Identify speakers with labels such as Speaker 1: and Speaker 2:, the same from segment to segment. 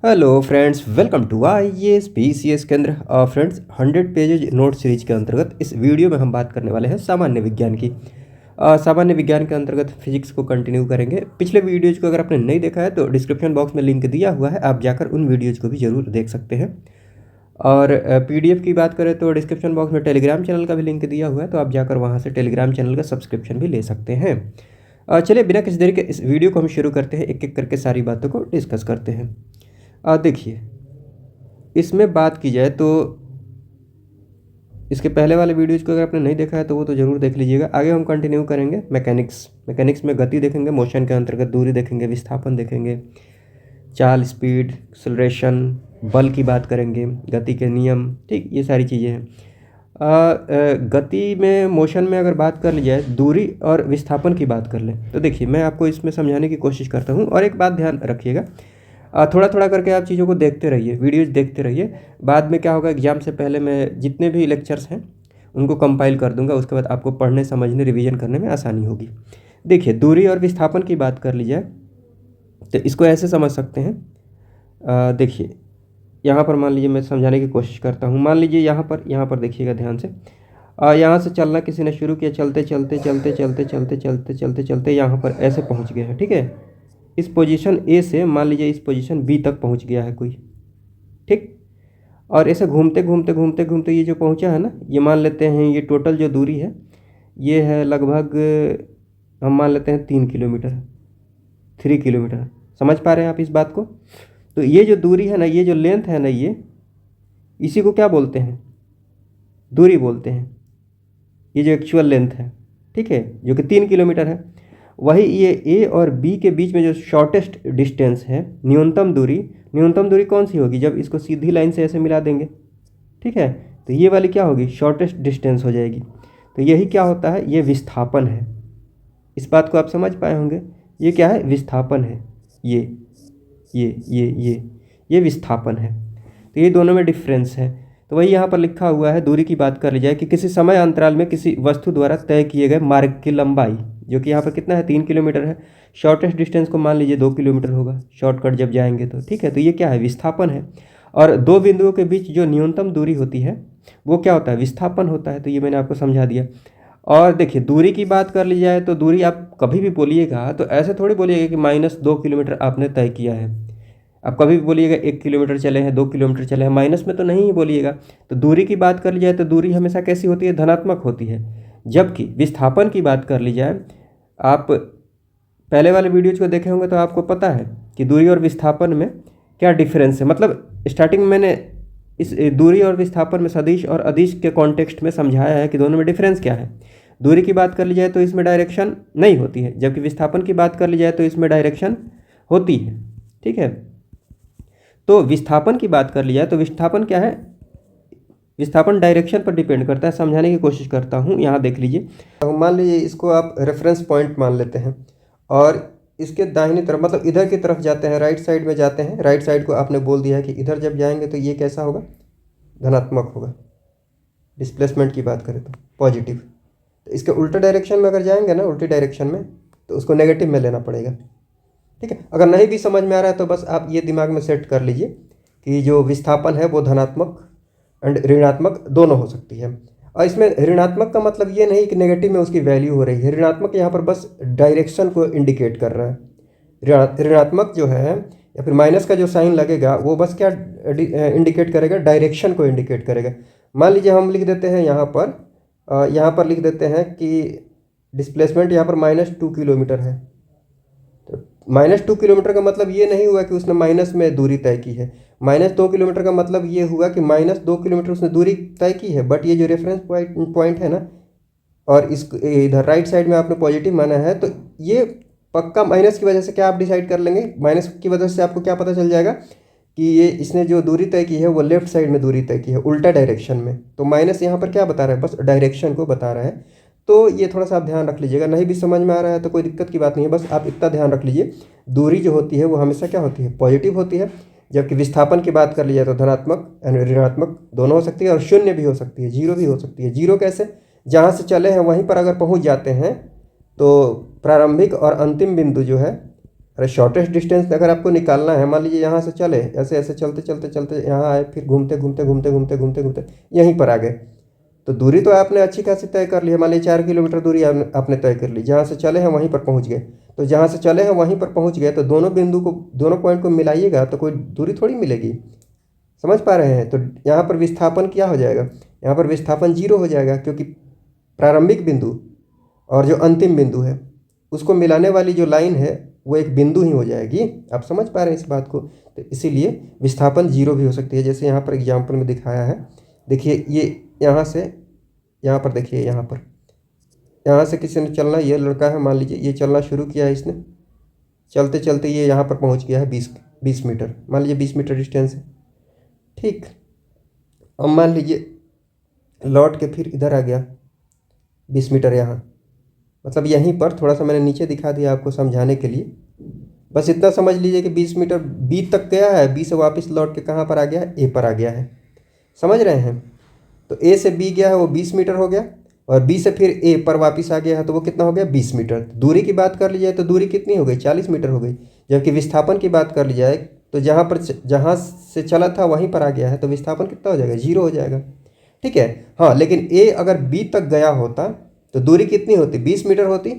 Speaker 1: Hello friends, welcome to IAS PCS केंद्र। Friends, 100 pages note series के अंतर्गत इस वीडियो में हम बात करने वाले हैं सामान्य विज्ञान की। सामान्य विज्ञान के अंतर्गत फिजिक्स को कंटिन्यू करेंगे। पिछले वीडियोज़ को अगर आपने नहीं देखा है तो डिस्क्रिप्शन बॉक्स में लिंक दिया हुआ है, आप जाकर उन वीडियोज़ को भी ज़रूर देख सकते हैं। और PDF की बात करें तो डिस्क्रिप्शन बॉक्स में टेलीग्राम चैनल का भी लिंक दिया हुआ है, तो आप जाकर वहाँ से टेलीग्राम चैनल का सब्सक्रिप्शन भी ले सकते हैं। चलिए बिना किसी देरी के इस वीडियो को हम शुरू करते हैं, एक एक करके सारी बातों को डिस्कस करते हैं। देखिए, इसमें बात की जाए तो इसके पहले वाले वीडियोज़ को अगर आपने नहीं देखा है तो वो तो ज़रूर देख लीजिएगा। आगे हम कंटिन्यू करेंगे मैकेनिक्स में गति देखेंगे, मोशन के अंतर्गत दूरी देखेंगे, विस्थापन देखेंगे, चाल, स्पीड, एक्सेलरेशन, बल की बात करेंगे, गति के नियम, ठीक, ये सारी चीज़ें हैं। गति में, मोशन में अगर बात कर ली जाए, दूरी और विस्थापन की बात कर लें तो देखिए, मैं आपको इसमें समझाने की कोशिश करता हूँ। और एक बात ध्यान रखिएगा, थोड़ा थोड़ा करके आप चीज़ों को देखते रहिए, वीडियोज़ देखते रहिए। बाद में क्या होगा, एग्ज़ाम से पहले मैं जितने भी लेक्चर्स हैं उनको कंपाइल कर दूंगा, उसके बाद आपको पढ़ने, समझने, रिवीजन करने में आसानी होगी। देखिए, दूरी और विस्थापन की बात कर ली जाए तो इसको ऐसे समझ सकते हैं। देखिए, यहाँ पर मान लीजिए, मैं समझाने की कोशिश करता हूँ। मान लीजिए यहाँ पर देखिएगा ध्यान से। यहाँ से चलना किसी ने शुरू किया, चलते चलते चलते चलते चलते चलते चलते चलते यहाँ पर ऐसे पहुँच गए हैं, ठीक है। इस पोजीशन A से मान लीजिए इस पोजीशन B तक पहुँच गया है कोई, ठीक। और ऐसे घूमते घूमते घूमते घूमते ये जो पहुँचा है ना, ये मान लेते हैं ये टोटल जो दूरी है ये है लगभग, हम मान लेते हैं 3 किलोमीटर, 3 किलोमीटर। समझ पा रहे हैं आप इस बात को? तो ये जो दूरी है ना, ये जो लेंथ है ना, ये इसी को क्या बोलते हैं? दूरी बोलते हैं। ये जो एक्चुअल लेंथ है, ठीक है, जो कि 3 किलोमीटर है, वही ये A और B के बीच में जो शॉर्टेस्ट डिस्टेंस है, न्यूनतम दूरी कौन सी होगी? जब इसको सीधी लाइन से ऐसे मिला देंगे, ठीक है, तो ये वाली क्या होगी? शॉर्टेस्ट डिस्टेंस हो जाएगी। तो यही क्या होता है? ये विस्थापन है। इस बात को आप समझ पाए होंगे। ये क्या है? विस्थापन है। ये विस्थापन है। तो ये दोनों में डिफरेंस है। तो वही यहाँ पर लिखा हुआ है। दूरी की बात कर ली जाए कि किसी समय अंतराल में किसी वस्तु द्वारा तय किए गए मार्ग की लंबाई, जो कि यहाँ पर कितना है? 3 किलोमीटर है। शॉर्टेस्ट डिस्टेंस को मान लीजिए 2 किलोमीटर होगा, शॉर्टकट जब जाएंगे तो, ठीक है। तो ये क्या है? विस्थापन है। और दो बिंदुओं के बीच जो न्यूनतम दूरी होती है वो क्या होता है? विस्थापन होता है। तो ये मैंने आपको समझा दिया। और देखिए, दूरी की बात कर ली जाए तो दूरी आप कभी भी बोलिएगा तो ऐसे थोड़ी बोलिएगा कि -2 किलोमीटर आपने तय किया है। आप कभी भी बोलिएगा 1 किलोमीटर चले हैं, 2 किलोमीटर चले हैं, माइनस में तो नहीं ही बोलिएगा। तो दूरी की बात कर ली जाए तो दूरी हमेशा कैसी होती है? धनात्मक होती है। जबकि विस्थापन की बात कर ली जाए, आप पहले वाले वीडियोज को देखे होंगे तो आपको पता है कि दूरी और विस्थापन में क्या डिफरेंस है। मतलब स्टार्टिंग में मैंने इस दूरी और विस्थापन में सदिश और अदिश के कॉन्टेक्स्ट में समझाया है कि दोनों में डिफरेंस क्या है। दूरी की बात कर ली जाए तो इसमें डायरेक्शन नहीं होती है, जबकि विस्थापन की बात कर ली जाए तो इसमें डायरेक्शन होती है, ठीक है। तो विस्थापन की बात कर ली जाए तो विस्थापन क्या है? विस्थापन डायरेक्शन पर डिपेंड करता है। समझाने की कोशिश करता हूँ। यहाँ देख लीजिए, तो मान लीजिए इसको आप रेफरेंस पॉइंट मान लेते हैं और इसके दाहिनी तरफ, मतलब इधर की तरफ जाते हैं, राइट साइड में जाते हैं। राइट साइड को आपने बोल दिया है कि इधर जब जाएंगे तो ये कैसा होगा? धनात्मक होगा। डिस्प्लेसमेंट की बात करें तो पॉजिटिव। तो इसके उल्टे डायरेक्शन में अगर जाएंगे ना, उल्टी डायरेक्शन में, तो उसको नेगेटिव में लेना पड़ेगा, ठीक है। अगर नहीं भी समझ में आ रहा है तो बस आप ये दिमाग में सेट कर लीजिए कि जो विस्थापन है वो धनात्मक एंड ऋणात्मक दोनों हो सकती है। और इसमें ऋणात्मक का मतलब ये नहीं कि नेगेटिव में उसकी वैल्यू हो रही है। ऋणात्मक यहाँ पर बस डायरेक्शन को इंडिकेट कर रहा है। ऋणात्मक जो है या फिर माइनस का जो साइन लगेगा वो बस क्या इंडिकेट करेगा? डायरेक्शन को इंडिकेट करेगा। मान लीजिए हम लिख देते हैं यहाँ पर लिख देते हैं कि डिस्प्लेसमेंट यहाँ पर -2 किलोमीटर है। तो -2 किलोमीटर का मतलब ये नहीं हुआ कि उसने माइनस में दूरी तय की है। -2 किलोमीटर का मतलब ये हुआ कि -2 किलोमीटर उसने दूरी तय की है, बट ये जो रेफरेंस पॉइंट है ना, और इस इधर राइट साइड में आपने पॉजिटिव माना है, तो ये पक्का माइनस की वजह से क्या आप डिसाइड कर लेंगे? माइनस की वजह से आपको क्या पता चल जाएगा कि ये इसने जो दूरी तय की है वो लेफ्ट साइड में दूरी तय की है, उल्टा डायरेक्शन में। तो माइनस यहाँ पर क्या बता रहा है? बस डायरेक्शन को बता रहा है। तो ये थोड़ा सा आप ध्यान रख लीजिएगा। नहीं भी समझ में आ रहा है तो कोई दिक्कत की बात नहीं है, बस आप इतना ध्यान रख लीजिए, दूरी जो होती है वो हमेशा क्या होती है? पॉजिटिव होती है। जबकि विस्थापन की बात कर ली जाए तो धनात्मक एंड ऋणात्मक दोनों हो सकती है, और शून्य भी हो सकती है, जीरो भी हो सकती है। जीरो कैसे? जहाँ से चले हैं वहीं पर अगर पहुँच जाते हैं तो प्रारंभिक और अंतिम बिंदु जो है अरे शॉर्टेस्ट डिस्टेंस अगर आपको निकालना है, मान लीजिए यहाँ से चले, ऐसे ऐसे चलते चलते चलते यहाँ आए, फिर घूमते घूमते घूमते घूमते घूमते घूमते यहीं पर आ गए, तो दूरी तो आपने अच्छी खासी तय कर ली है। मान लीजिए 4 किलोमीटर दूरी आपने तय कर ली, जहाँ से चले हैं वहीं पर पहुँच गए। तो जहाँ से चले हैं वहीं पर पहुँच गए, तो दोनों बिंदु को, दोनों पॉइंट को मिलाइएगा तो कोई दूरी थोड़ी मिलेगी। समझ पा रहे हैं? तो यहाँ पर विस्थापन क्या हो जाएगा, यहाँ पर विस्थापन 0 हो जाएगा, क्योंकि प्रारंभिक बिंदु और जो अंतिम बिंदु है उसको मिलाने वाली जो लाइन है वो एक बिंदु ही हो जाएगी। आप समझ पा रहे हैं इस बात को? तो इसीलिए विस्थापन 0 भी हो सकती है, जैसे यहाँ पर एग्जाम्पल में दिखाया है। देखिए ये यहाँ से यहाँ पर, देखिए यहाँ से किसी ने चलना, ये लड़का है मान लीजिए, ये चलना शुरू किया है इसने, चलते चलते ये यहाँ पर पहुँच गया है 20 मीटर, मान लीजिए 20 मीटर डिस्टेंस है, ठीक। अब मान लीजिए लौट के फिर इधर आ गया 20 मीटर यहाँ, मतलब यहीं पर थोड़ा सा मैंने नीचे दिखा दिया आपको समझाने के लिए। बस इतना समझ लीजिए कि 20 मीटर बी तक गया है, बी से वापस लौट के कहाँ पर आ गया है, ए पर आ गया है। समझ रहे हैं? तो ए से बी गया है वो 20 मीटर हो गया, और बी से फिर ए पर वापस आ गया है तो वो कितना हो गया, 20 मीटर। दूरी की बात कर ली जाए तो दूरी कितनी हो गई, 40 मीटर हो गई। जबकि विस्थापन की बात कर ली जाए तो जहाँ से चला था वहीं पर आ गया है, तो विस्थापन कितना हो जाएगा, 0 हो जाएगा। ठीक है। हाँ, लेकिन ए अगर बी तक गया होता तो दूरी कितनी होती, 20 मीटर होती,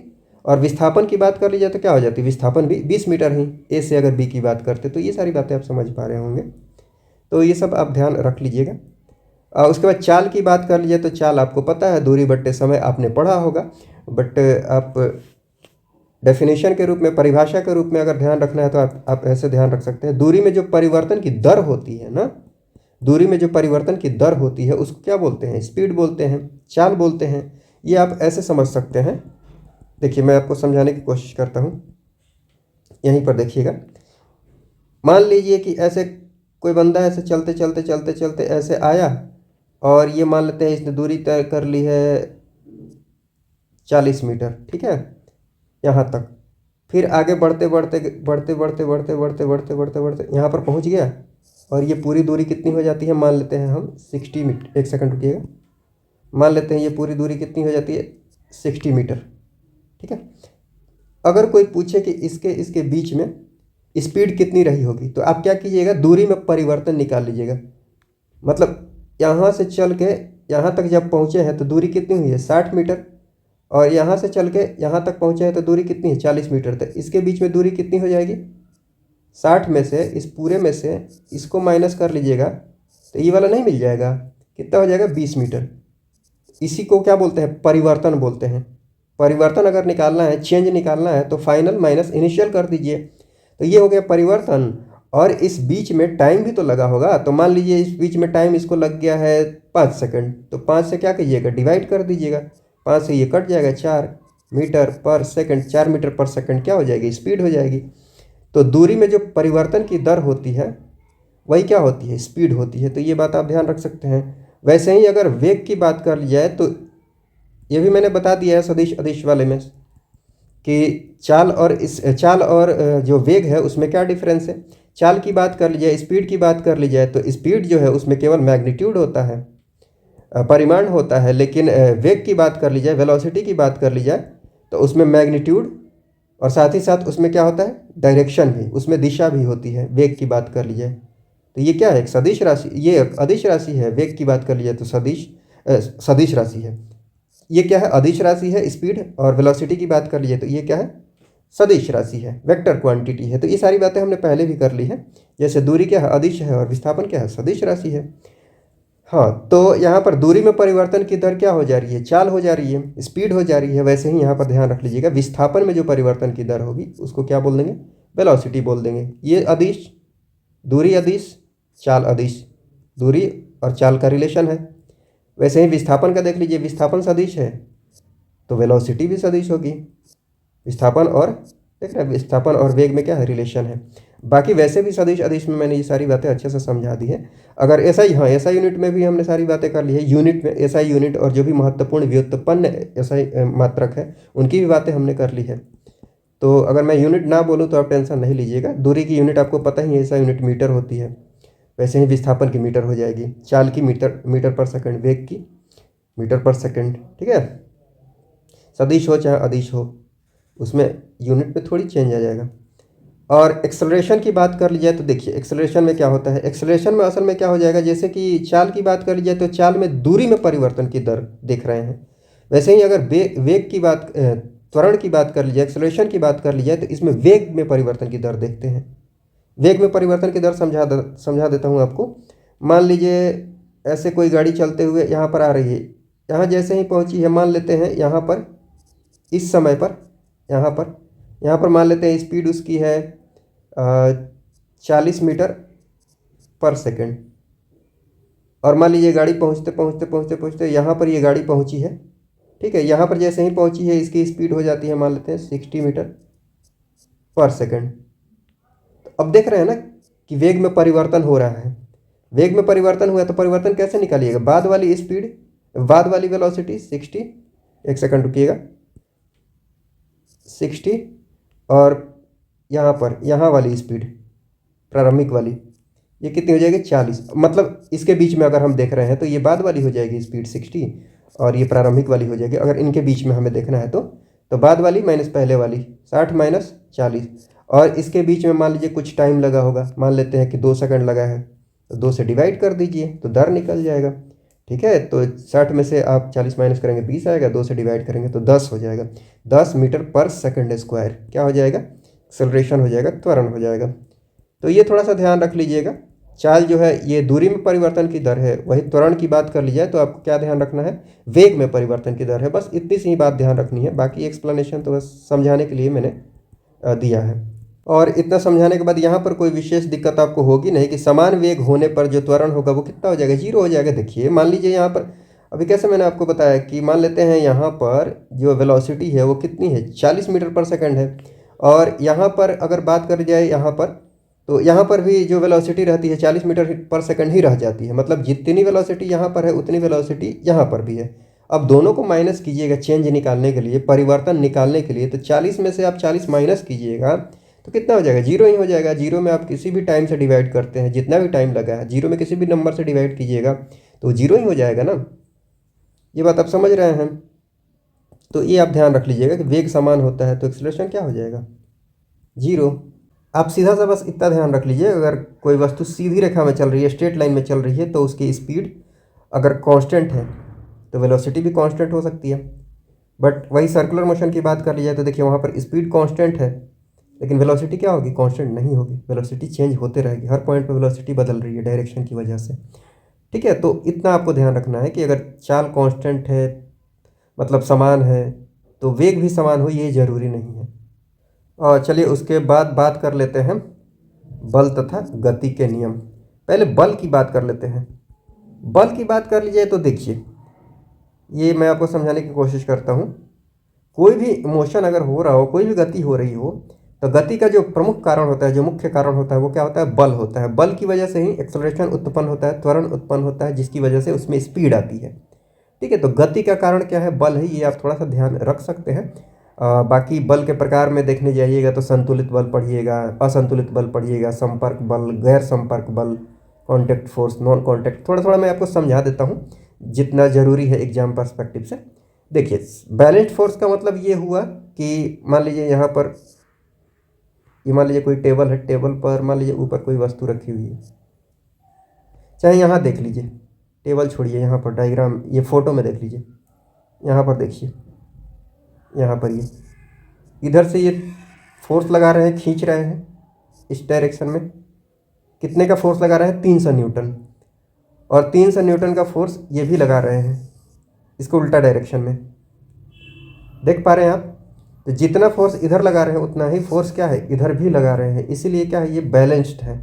Speaker 1: और विस्थापन की बात कर ली जाए तो क्या हो जाती, विस्थापन भी 20 मीटर ही, ए से अगर बी की बात करते। तो ये सारी बातें आप समझ पा रहे होंगे, तो ये सब आप ध्यान रख लीजिएगा। उसके बाद चाल की बात कर लीजिए तो चाल आपको पता है, दूरी बट्टे समय आपने पढ़ा होगा, बट आप डेफिनेशन के रूप में, परिभाषा के रूप में अगर ध्यान रखना है तो आप ऐसे ध्यान रख सकते हैं। दूरी में जो परिवर्तन की दर होती है ना, दूरी में जो परिवर्तन की दर होती है उसको क्या बोलते हैं, स्पीड बोलते हैं, चाल बोलते हैं। ये आप ऐसे समझ सकते हैं। देखिए मैं आपको समझाने की कोशिश करता हूँ, यहीं पर देखिएगा। मान लीजिए कि ऐसे कोई बंदा ऐसे चलते चलते चलते चलते ऐसे आया, और ये मान लेते हैं इसने दूरी तय कर ली है 40 मीटर, ठीक है, यहाँ तक। फिर आगे बढ़ते बढ़ते बढ़ते बढ़ते बढ़ते बढ़ते बढ़ते बढ़ते बढ़ते यहाँ पर पहुँच गया, और ये पूरी दूरी कितनी हो जाती है, मान लेते हैं हम 60 मीटर। 1 सेकंड रुकिएगा, मान लेते हैं ये पूरी दूरी कितनी हो जाती है, 60 मीटर, ठीक है। अगर कोई पूछे कि इसके बीच में स्पीड कितनी रही होगी, तो आप क्या कीजिएगा, दूरी में परिवर्तन निकाल लीजिएगा। मतलब यहाँ से चल के यहाँ तक जब पहुँचे हैं तो दूरी कितनी हुई है, 60 मीटर, और यहाँ से चल के यहाँ तक पहुँचे हैं तो दूरी कितनी है, 40 मीटर। तो इसके बीच में दूरी कितनी हो जाएगी, 60 में से, इस पूरे में से इसको माइनस कर लीजिएगा तो ये वाला नहीं मिल जाएगा, कितना हो जाएगा, 20 मीटर। इसी को क्या बोलते हैं, परिवर्तन बोलते हैं। परिवर्तन अगर निकालना है, चेंज निकालना है, तो फाइनल माइनस इनिशियल कर दीजिए। तो ये हो गया परिवर्तन, और इस बीच में टाइम भी तो लगा होगा। तो मान लीजिए इस बीच में टाइम इसको लग गया है 5 सेकंड, तो 5 से क्या कीजिएगा, डिवाइड कर दीजिएगा, 5 से ये कट जाएगा, 4 मीटर पर सेकंड, 4 मीटर पर सेकंड क्या हो जाएगी, स्पीड हो जाएगी। तो दूरी में जो परिवर्तन की दर होती है वही क्या होती है, स्पीड होती है। तो ये बात आप ध्यान रख सकते हैं। वैसे ही अगर वेग की बात कर ली जाए तो ये भी मैंने बता दिया है सदिश अदिश वाले में, कि चाल और जो वेग है उसमें क्या डिफरेंस है। चाल की बात कर ली जाए, स्पीड की बात कर ली जाए, तो स्पीड जो है उसमें केवल मैग्नीट्यूड होता है, परिमाण होता है। लेकिन वेग की बात कर ली जाए, वेलोसिटी की बात कर ली जाए, तो उसमें मैग्नीट्यूड और साथ ही साथ उसमें क्या होता है, डायरेक्शन भी, उसमें दिशा भी होती है। वेग की बात कर ली जाए तो ये क्या है, एक सदिश राशि, ये अदिश राशि है। वेग की बात कर ली जाए तो सदिश राशि है। ये क्या है, अदिश राशि है स्पीड। और वेलोसिटी की बात कर लीजिए तो ये क्या है, सदिश राशि है, वेक्टर क्वांटिटी है। तो ये सारी बातें हमने पहले भी कर ली है। जैसे दूरी क्या है, अदिश है, और विस्थापन क्या है, सदिश राशि है। हाँ, तो यहाँ पर दूरी में परिवर्तन की दर क्या हो जा रही है, चाल हो जा रही है, स्पीड हो जा रही है। वैसे ही यहाँ पर ध्यान रख लीजिएगा, विस्थापन में जो परिवर्तन की दर होगी उसको क्या बोल देंगे, वेलोसिटी बोल देंगे। ये अदिश, दूरी अदिश, चाल अदिश, दूरी और चाल का रिलेशन है। वैसे ही विस्थापन का देख लीजिए, विस्थापन सदिश है तो वेलोसिटी भी सदिश होगी। विस्थापन और, देख रहे हैं, विस्थापन और वेग में क्या है, रिलेशन है। बाकी वैसे भी सदिश अदिश में मैंने ये सारी बातें अच्छे से समझा दी है। अगर एसआई, हाँ एसआई यूनिट में भी हमने सारी बातें कर ली है। यूनिट में एसआई यूनिट और जो भी महत्वपूर्ण व्युत्पन्न एसआई मात्रक है उनकी भी बातें हमने कर ली है। तो अगर मैं यूनिट ना बोलूँ तो आप टेंशन नहीं लीजिएगा। दूरी की यूनिट आपको पता ही है, एसआई यूनिट मीटर होती है। वैसे ही विस्थापन की मीटर हो जाएगी, चाल की मीटर पर सेकंड, वेग की मीटर पर सेकंड, ठीक है। सदिश हो चाहे अदिश हो, उसमें यूनिट में थोड़ी चेंज आ जाएगा। और एक्सेलरेशन की बात कर ली जाए तो देखिए एक्सेलरेशन में क्या होता है, एक्सेलरेशन में असल में क्या हो जाएगा, जैसे कि चाल की बात कर ली जाए तो चाल में दूरी में परिवर्तन की दर देख रहे हैं, वैसे ही अगर वेग की बात त्वरण की बात कर ली जाए, एक्सेलरेशन की बात कर ली जाए तो इसमें वेग में परिवर्तन की दर देखते हैं। वेग में परिवर्तन की दर समझा देता हूँ आपको। मान लीजिए ऐसे कोई गाड़ी चलते हुए यहाँ पर आ रही है, यहाँ जैसे ही पहुँची है, मान लेते हैं यहाँ पर इस समय पर यहाँ पर मान लेते हैं स्पीड उसकी है 40 मीटर पर सेकंड, और मान लीजिए गाड़ी पहुँचते यहाँ पर ये गाड़ी पहुँची है, ठीक है। यहाँ पर जैसे ही पहुँची है इसकी स्पीड हो जाती है मान लेते हैं 60 मीटर पर सेकंड। तो अब देख रहे हैं ना कि वेग में परिवर्तन हो रहा है। वेग में परिवर्तन हुआ तो परिवर्तन कैसे निकालिएगा, बाद वाली स्पीड, बाद वाली वेलोसिटी 60, एक सेकंड रुकिएगा, 60, और यहाँ वाली स्पीड प्रारंभिक वाली ये कितनी हो जाएगी 40, मतलब इसके बीच में अगर हम देख रहे हैं तो ये बाद वाली हो जाएगी स्पीड 60 और ये प्रारंभिक वाली हो जाएगी। अगर इनके बीच में हमें देखना है तो बाद वाली माइनस पहले वाली 60 माइनस 40, और इसके बीच में मान लीजिए कुछ टाइम लगा होगा, मान लेते हैं कि 2 सेकंड लगा है, तो 2 से डिवाइड कर दीजिए तो दर निकल जाएगा, ठीक है। तो 60 में से आप 40 माइनस करेंगे 20 आएगा, 2 से डिवाइड करेंगे तो 10 हो जाएगा, 10 मीटर पर सेकंड स्क्वायर क्या हो जाएगा, एक्सेलरेशन हो जाएगा, त्वरण हो जाएगा। तो ये थोड़ा सा ध्यान रख लीजिएगा। चाल जो है ये दूरी में परिवर्तन की दर है, वही त्वरण की बात कर ली जाए तो आपको क्या ध्यान रखना है, वेग में परिवर्तन की दर है, बस इतनी सी ही बात ध्यान रखनी है। बाकी एक्सप्लेनेशन तो बस समझाने के लिए मैंने दिया है। और इतना समझाने के बाद यहाँ पर कोई विशेष दिक्कत आपको होगी नहीं कि समान वेग होने पर जो त्वरण होगा वो कितना हो जाएगा, 0 हो जाएगा। देखिए मान लीजिए यहाँ पर अभी कैसे मैंने आपको बताया कि मान लेते हैं यहाँ पर जो वेलोसिटी है वो कितनी है 40 मीटर पर सेकंड है, और यहाँ पर अगर बात करी जाए यहाँ पर तो यहाँ पर भी जो वेलोसिटी रहती है 40 मीटर पर सेकंड ही रह जाती है, मतलब जितनी वेलोसिटी यहाँ पर है उतनी वेलोसिटी यहाँ पर भी है। अब दोनों को माइनस कीजिएगा चेंज निकालने के लिए, परिवर्तन निकालने के लिए, तो 40 में से आप 40 माइनस कीजिएगा तो कितना हो जाएगा, 0 ही हो जाएगा। 0 में आप किसी भी टाइम से डिवाइड करते हैं, जितना भी टाइम लगा है 0 में किसी भी नंबर से डिवाइड कीजिएगा तो 0 ही हो जाएगा ना। ये बात आप समझ रहे हैं। तो ये आप ध्यान रख लीजिएगा कि वेग समान होता है तो एक्सेलरेशन क्या हो जाएगा, 0। आप सीधा सा बस इतना ध्यान रख लीजिए, अगर कोई वस्तु सीधी रेखा में चल रही है, स्ट्रेट लाइन में चल रही है, तो उसकी स्पीड अगर कांस्टेंट है तो वेलोसिटी भी कांस्टेंट हो सकती है। बट वही सर्कुलर मोशन की बात कर ली जाए तो देखिए वहाँ पर स्पीड कांस्टेंट है लेकिन वेलोसिटी क्या होगी, कांस्टेंट नहीं होगी, वेलोसिटी चेंज होते रहेगी, हर पॉइंट पर वेलोसिटी बदल रही है डायरेक्शन की वजह से, ठीक है। तो इतना आपको ध्यान रखना है कि अगर चाल कांस्टेंट है मतलब समान है तो वेग भी समान हो, ये ज़रूरी नहीं है। और चलिए उसके बाद बात कर लेते हैं बल तथा गति के नियम। पहले बल की बात कर लेते हैं। बल की बात कर लीजिए तो देखिए ये मैं आपको समझाने की कोशिश करता हूँ। कोई भी मोशन अगर हो रहा हो, कोई भी गति हो रही हो, तो गति का जो प्रमुख कारण होता है, जो मुख्य कारण होता है वो क्या होता है, बल होता है। बल की वजह से ही एक्सेलरेशन उत्पन्न होता है, त्वरण उत्पन्न होता है, जिसकी वजह से उसमें स्पीड आती है, ठीक है। तो गति का कारण क्या है, बल है, ये आप थोड़ा सा ध्यान रख सकते हैं। बाकी बल के प्रकार में देखने जाइएगा तो संतुलित बल पढ़िएगा, असंतुलित बल पढ़िएगा, संपर्क बल, गैर संपर्क बल, कॉन्टैक्ट फोर्स, नॉन कॉन्टैक्ट, थोड़ा थोड़ा मैं आपको समझा देता हूँ जितना ज़रूरी है एग्जाम पर्सपेक्टिव से। देखिए बैलेंस्ड फोर्स का मतलब ये हुआ कि मान लीजिए यहाँ पर ये मान लीजिए कोई टेबल है, टेबल पर मान लीजिए ऊपर कोई वस्तु रखी हुई है, चाहे यहाँ देख लीजिए, टेबल छोड़िए, यहाँ पर डायग्राम ये फोटो में देख लीजिए, यहाँ पर देखिए, यहाँ पर ये इधर से ये फोर्स लगा रहे हैं, खींच रहे हैं इस डायरेक्शन में, कितने का फोर्स लगा रहे हैं 300 न्यूटन, और 300 न्यूटन का फोर्स ये भी लगा रहे हैं इसको उल्टा डायरेक्शन में, देख पा रहे हैं आप। तो जितना फोर्स इधर लगा रहे हैं उतना ही फोर्स क्या है इधर भी लगा रहे हैं, इसीलिए क्या है ये बैलेंस्ड है,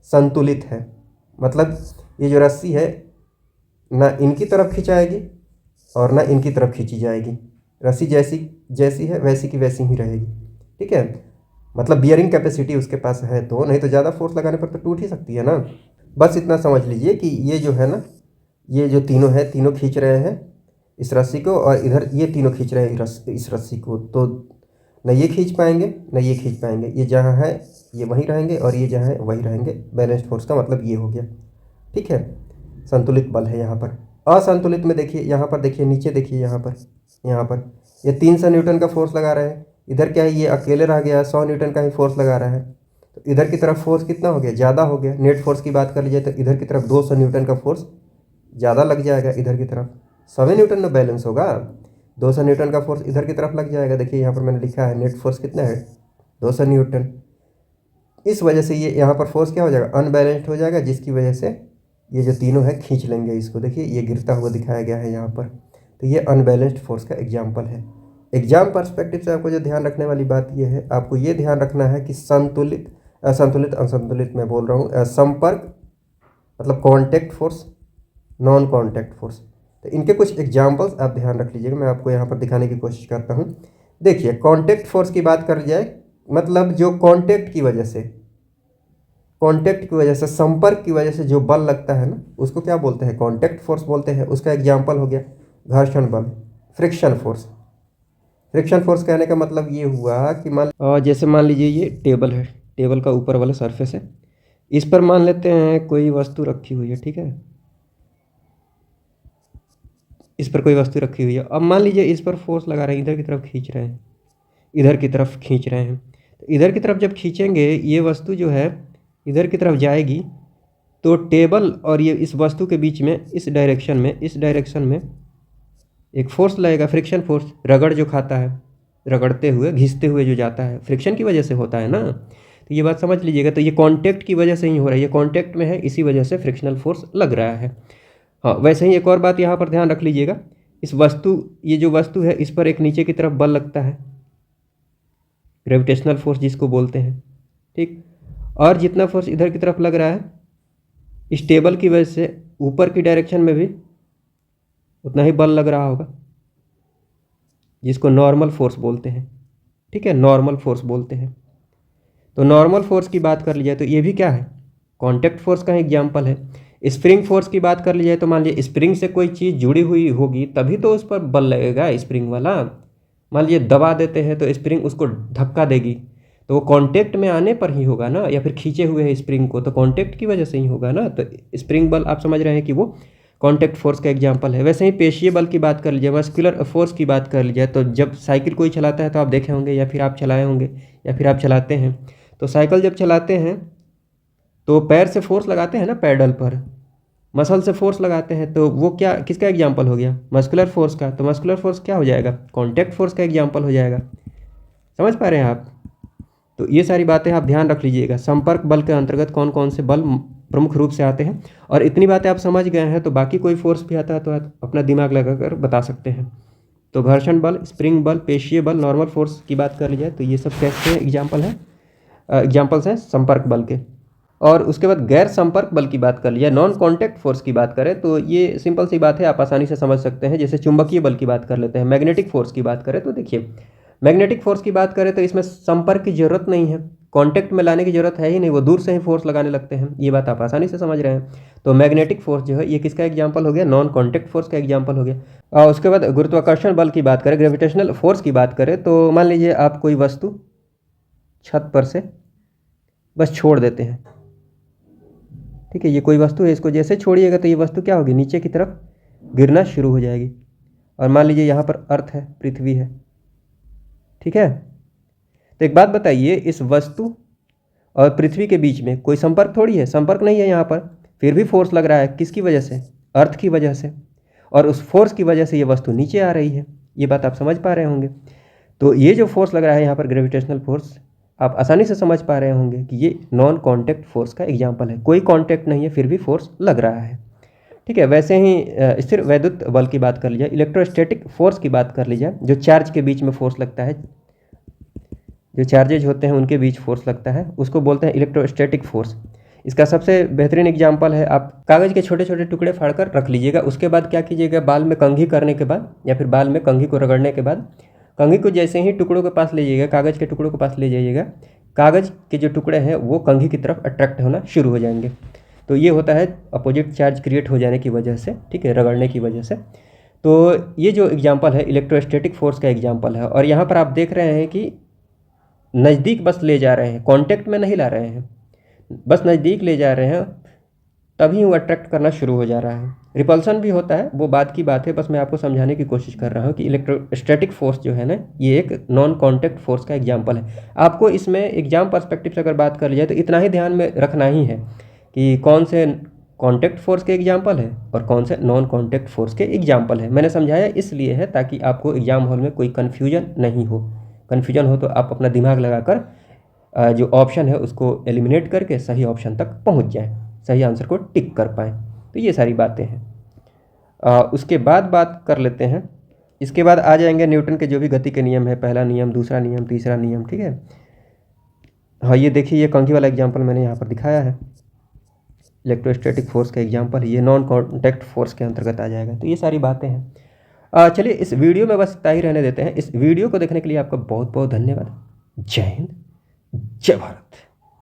Speaker 1: संतुलित है। मतलब ये जो रस्सी है ना इनकी तरफ खिंचाएगी और ना इनकी तरफ खींची जाएगी, रस्सी जैसी जैसी है वैसी की वैसी ही रहेगी, ठीक है। मतलब बियरिंग कैपेसिटी उसके पास है, तो नहीं तो ज़्यादा फोर्स लगाने पर तो टूट ही सकती है ना। बस इतना समझ लीजिए कि ये जो है ना, ये जो तीनों है, तीनों खींच रहे हैं इस रस्सी को, और इधर ये तीनों खींच रहे हैं इस रस्सी को, तो न ये खींच पाएंगे न ये खींच पाएंगे, ये जहाँ है ये वहीं रहेंगे और ये जहाँ है वहीं रहेंगे। बैलेंस्ड फोर्स का मतलब ये हो गया, ठीक है। संतुलित बल है यहाँ पर। असंतुलित में देखिए, यहाँ पर देखिए, नीचे देखिए, यहाँ पर ये 300 न्यूटन का फोर्स लगा रहे हैं, इधर क्या है, ये अकेले रह गया, 100 न्यूटन का ही फोर्स लगा रहा है, तो इधर की तरफ फोर्स कितना हो गया, ज़्यादा हो गया। नेट फोर्स की बात कर लीजिए तो इधर की तरफ 200 न्यूटन का फोर्स ज़्यादा लग जाएगा, इधर की तरफ 100 न्यूटन में बैलेंस होगा, 200 न्यूटन का फोर्स इधर की तरफ लग जाएगा। देखिए यहाँ पर मैंने लिखा है नेट फोर्स कितना है, 200 न्यूटन। इस वजह से ये यहाँ पर फोर्स क्या हो जाएगा, अनबैलेंस्ड हो जाएगा, जिसकी वजह से ये जो तीनों है खींच लेंगे इसको। देखिए ये गिरता हुआ दिखाया गया है यहाँ पर, तो ये अनबैलेंस्ड फोर्स का एग्जाम्पल है। एग्जाम पर्सपेक्टिव से आपको जो ध्यान रखने वाली बात ये है, आपको ये ध्यान रखना है कि संतुलित, असंतुलित, असंतुलित मैं बोल रहा हूँ, संपर्क मतलब contact force, non contact force, तो इनके कुछ एग्जाम्पल्स आप ध्यान रख लीजिएगा। मैं आपको यहाँ पर दिखाने की कोशिश करता हूँ। देखिए कॉन्टैक्ट फोर्स की बात कर जाए, मतलब जो कांटेक्ट की वजह से, संपर्क की वजह से जो बल लगता है ना, उसको क्या बोलते हैं, कांटेक्ट फोर्स बोलते हैं। उसका एग्जांपल हो गया घर्षण बल, फ्रिक्शन फोर्स। फ्रिक्शन फोर्स कहने का मतलब ये हुआ कि जैसे मान लीजिए ये टेबल है, टेबल का ऊपर वाला सरफेस है, इस पर मान लेते हैं कोई वस्तु रखी हुई है, ठीक है, इस पर कोई वस्तु रखी हुई है। अब मान लीजिए इस पर फोर्स लगा रहे हैं, इधर की तरफ खींच रहे हैं, इधर की तरफ खींच रहे हैं, तो इधर की तरफ जब खींचेंगे ये वस्तु जो है इधर की तरफ जाएगी, तो टेबल और ये इस वस्तु के बीच में इस डायरेक्शन में एक फोर्स लगेगा, फ्रिक्शन फोर्स। रगड़ जो खाता है, रगड़ते हुए घिसते हुए जो जाता है, फ्रिक्शन की वजह से होता है ना, तो ये बात समझ लीजिएगा। तो ये कांटेक्ट की वजह से ही हो रहा है, ये कांटेक्ट में है, इसी वजह से फ्रिक्शनल फोर्स लग रहा है। हाँ, वैसे ही एक और बात यहाँ पर ध्यान रख लीजिएगा, इस वस्तु, ये जो वस्तु है इस पर एक नीचे की तरफ बल लगता है, ग्रेविटेशनल फोर्स जिसको बोलते हैं, ठीक। और जितना फोर्स इधर की तरफ लग रहा है इस टेबल की वजह से, ऊपर की डायरेक्शन में भी उतना ही बल लग रहा होगा, जिसको नॉर्मल फोर्स बोलते हैं, ठीक है, नॉर्मल फोर्स बोलते हैं। तो नॉर्मल फोर्स की बात कर ली जाए तो ये भी क्या है, कॉन्टैक्ट फोर्स का एग्जाम्पल है। स्प्रिंग फोर्स की बात कर ली जाए तो मान लीजिए स्प्रिंग से कोई चीज़ जुड़ी हुई होगी तभी तो उस पर बल लगेगा, स्प्रिंग वाला। मान लीजिए दबा देते हैं तो स्प्रिंग उसको धक्का देगी, तो वो कांटेक्ट में आने पर ही होगा ना, या फिर खींचे हुए है स्प्रिंग को तो कांटेक्ट की वजह से ही होगा ना। तो स्प्रिंग बल आप समझ रहे हैं कि वो कांटेक्ट फोर्स का एग्जांपल है। वैसे ही पेशीय बल की बात कर लीजिए, मस्कुलर फोर्स की बात कर लीजिए, तो जब साइकिल कोई चलाता है तो आप देखे होंगे, या फिर आप चलाए होंगे, या फिर आप चलाते हैं, तो साइकिल जब चलाते हैं तो पैर से फोर्स लगाते हैं ना, पैडल पर मसल से फोर्स लगाते हैं, तो वो क्या, किसका एग्जाम्पल हो गया, मस्कुलर फोर्स का। तो मस्कुलर फोर्स क्या हो जाएगा, कांटेक्ट फोर्स का एग्जाम्पल हो जाएगा। समझ पा रहे हैं आप। तो ये सारी बातें आप ध्यान रख लीजिएगा, संपर्क बल के अंतर्गत कौन कौन से बल प्रमुख रूप से आते हैं। और इतनी बातें आप समझ गए हैं तो बाकी कोई फोर्स भी आता है तो आप अपना दिमाग लगाकर बता सकते हैं। तो घर्षण बल, स्प्रिंग बल, पेशीय बल, नॉर्मल फोर्स की बात कर ली जाए तो ये सब कैसे एग्जाम्पल्स हैं संपर्क बल के। और उसके बाद गैर संपर्क बल की बात कर लिया, नॉन कॉन्टैक्ट फोर्स की बात करें तो ये सिंपल सी बात है, आप आसानी से समझ सकते हैं। जैसे चुंबकीय बल की बात कर लेते हैं, मैग्नेटिक फोर्स की बात करें तो देखिए, मैग्नेटिक फोर्स की बात करें तो इसमें संपर्क की जरूरत नहीं है, कांटेक्ट में लाने की जरूरत है ही नहीं, वो दूर से ही फोर्स लगाने लगते हैं। ये बात आप आसानी से समझ रहे हैं। तो मैग्नेटिक फोर्स जो है ये किसका एग्जाम्पल हो गया, नॉन कॉन्टैक्ट फोर्स का एग्जाम्पल हो गया। और उसके बाद गुरुत्वाकर्षण बल की बात करें, ग्रेविटेशनल फोर्स की बात करें तो मान लीजिए आप कोई वस्तु छत पर से बस छोड़ देते हैं, ठीक है, ये कोई वस्तु है, इसको जैसे छोड़िएगा तो ये वस्तु क्या होगी, नीचे की तरफ गिरना शुरू हो जाएगी। और मान लीजिए यहाँ पर अर्थ है, पृथ्वी है, ठीक है। तो एक बात बताइए, इस वस्तु और पृथ्वी के बीच में कोई संपर्क थोड़ी है, संपर्क नहीं है यहाँ पर, फिर भी फोर्स लग रहा है, किसकी वजह से, अर्थ की वजह से। और उस फोर्स की वजह से ये वस्तु नीचे आ रही है, ये बात आप समझ पा रहे होंगे। तो ये जो फोर्स लग रहा है यहाँ पर, ग्रेविटेशनल फोर्स, आप आसानी से समझ पा रहे होंगे कि ये नॉन कॉन्टैक्ट फोर्स का एग्जाम्पल है, कोई कॉन्टैक्ट नहीं है फिर भी फोर्स लग रहा है, ठीक है। वैसे ही स्थिर वैद्युत बल की बात कर लीजिए, इलेक्ट्रोस्टैटिक फोर्स की बात कर लीजिए, जो चार्ज के बीच में फोर्स लगता है, जो चार्जेज होते हैं उनके बीच फोर्स लगता है, उसको बोलते हैं इलेक्ट्रोस्टैटिक फोर्स। इसका सबसे बेहतरीन एग्जाम्पल है, आप कागज़ के छोटे छोटे टुकड़े फाड़कर रख लीजिएगा, उसके बाद क्या कीजिएगा, बाल में कंघी करने के बाद या फिर बाल में कंघी को रगड़ने के बाद, कंघी को जैसे ही टुकड़ों के पास ले जाइएगा, कागज़ के टुकड़ों के पास ले जाइएगा, कागज़ के जो टुकड़े हैं वो कंघी की तरफ अट्रैक्ट होना शुरू हो जाएंगे। तो ये होता है अपोजिट चार्ज क्रिएट हो जाने की वजह से, ठीक है, रगड़ने की वजह से। तो ये जो एग्जाम्पल है इलेक्ट्रोस्टैटिक फोर्स का एग्जाम्पल है। और यहाँ पर आप देख रहे हैं कि नज़दीक बस ले जा रहे हैं, कांटेक्ट में नहीं ला रहे हैं, बस नज़दीक ले जा रहे हैं, तभी वो अट्रैक्ट करना शुरू हो जा रहा है। रिपल्सन भी होता है, वो बात की बात है, बस मैं आपको समझाने की कोशिश कर रहा हूँ कि इलेक्ट्रोस्टैटिक फोर्स जो है ना, ये एक नॉन कॉन्टैक्ट फोर्स का एग्जाम्पल है। आपको इसमें एग्जाम पर्सपेक्टिव से अगर बात कर लिया तो इतना ही ध्यान में रखना ही है कि कौन से कॉन्टैक्ट फोर्स के एग्जाम्पल है और कौन से नॉन कॉन्टैक्ट फोर्स के एग्जाम्पल है। मैंने समझाया इसलिए है ताकि आपको एग्जाम हॉल में कोई कन्फ्यूजन नहीं हो। कन्फ्यूजन हो तो आप अपना दिमाग लगाकर जो ऑप्शन है उसको एलिमिनेट करके सही ऑप्शन तक पहुंच जाएं, सही आंसर को टिक कर पाएँ। तो ये सारी बातें हैं। उसके बाद बात कर लेते हैं, इसके बाद आ जाएंगे न्यूटन के जो भी गति के नियम है, पहला नियम, दूसरा नियम, तीसरा नियम, ठीक है। हाँ, ये देखिए, ये कंघी वाला एग्जाम्पल मैंने यहाँ पर दिखाया है, इलेक्ट्रोस्टैटिक फोर्स का एग्जाम्पल, ये नॉन कॉन्टैक्ट फोर्स के अंतर्गत आ जाएगा। तो ये सारी बातें हैं। चलिए इस वीडियो में बस इतना ही रहने देते हैं। इस वीडियो को देखने के लिए आपका बहुत बहुत धन्यवाद। जय हिंद, जय भारत।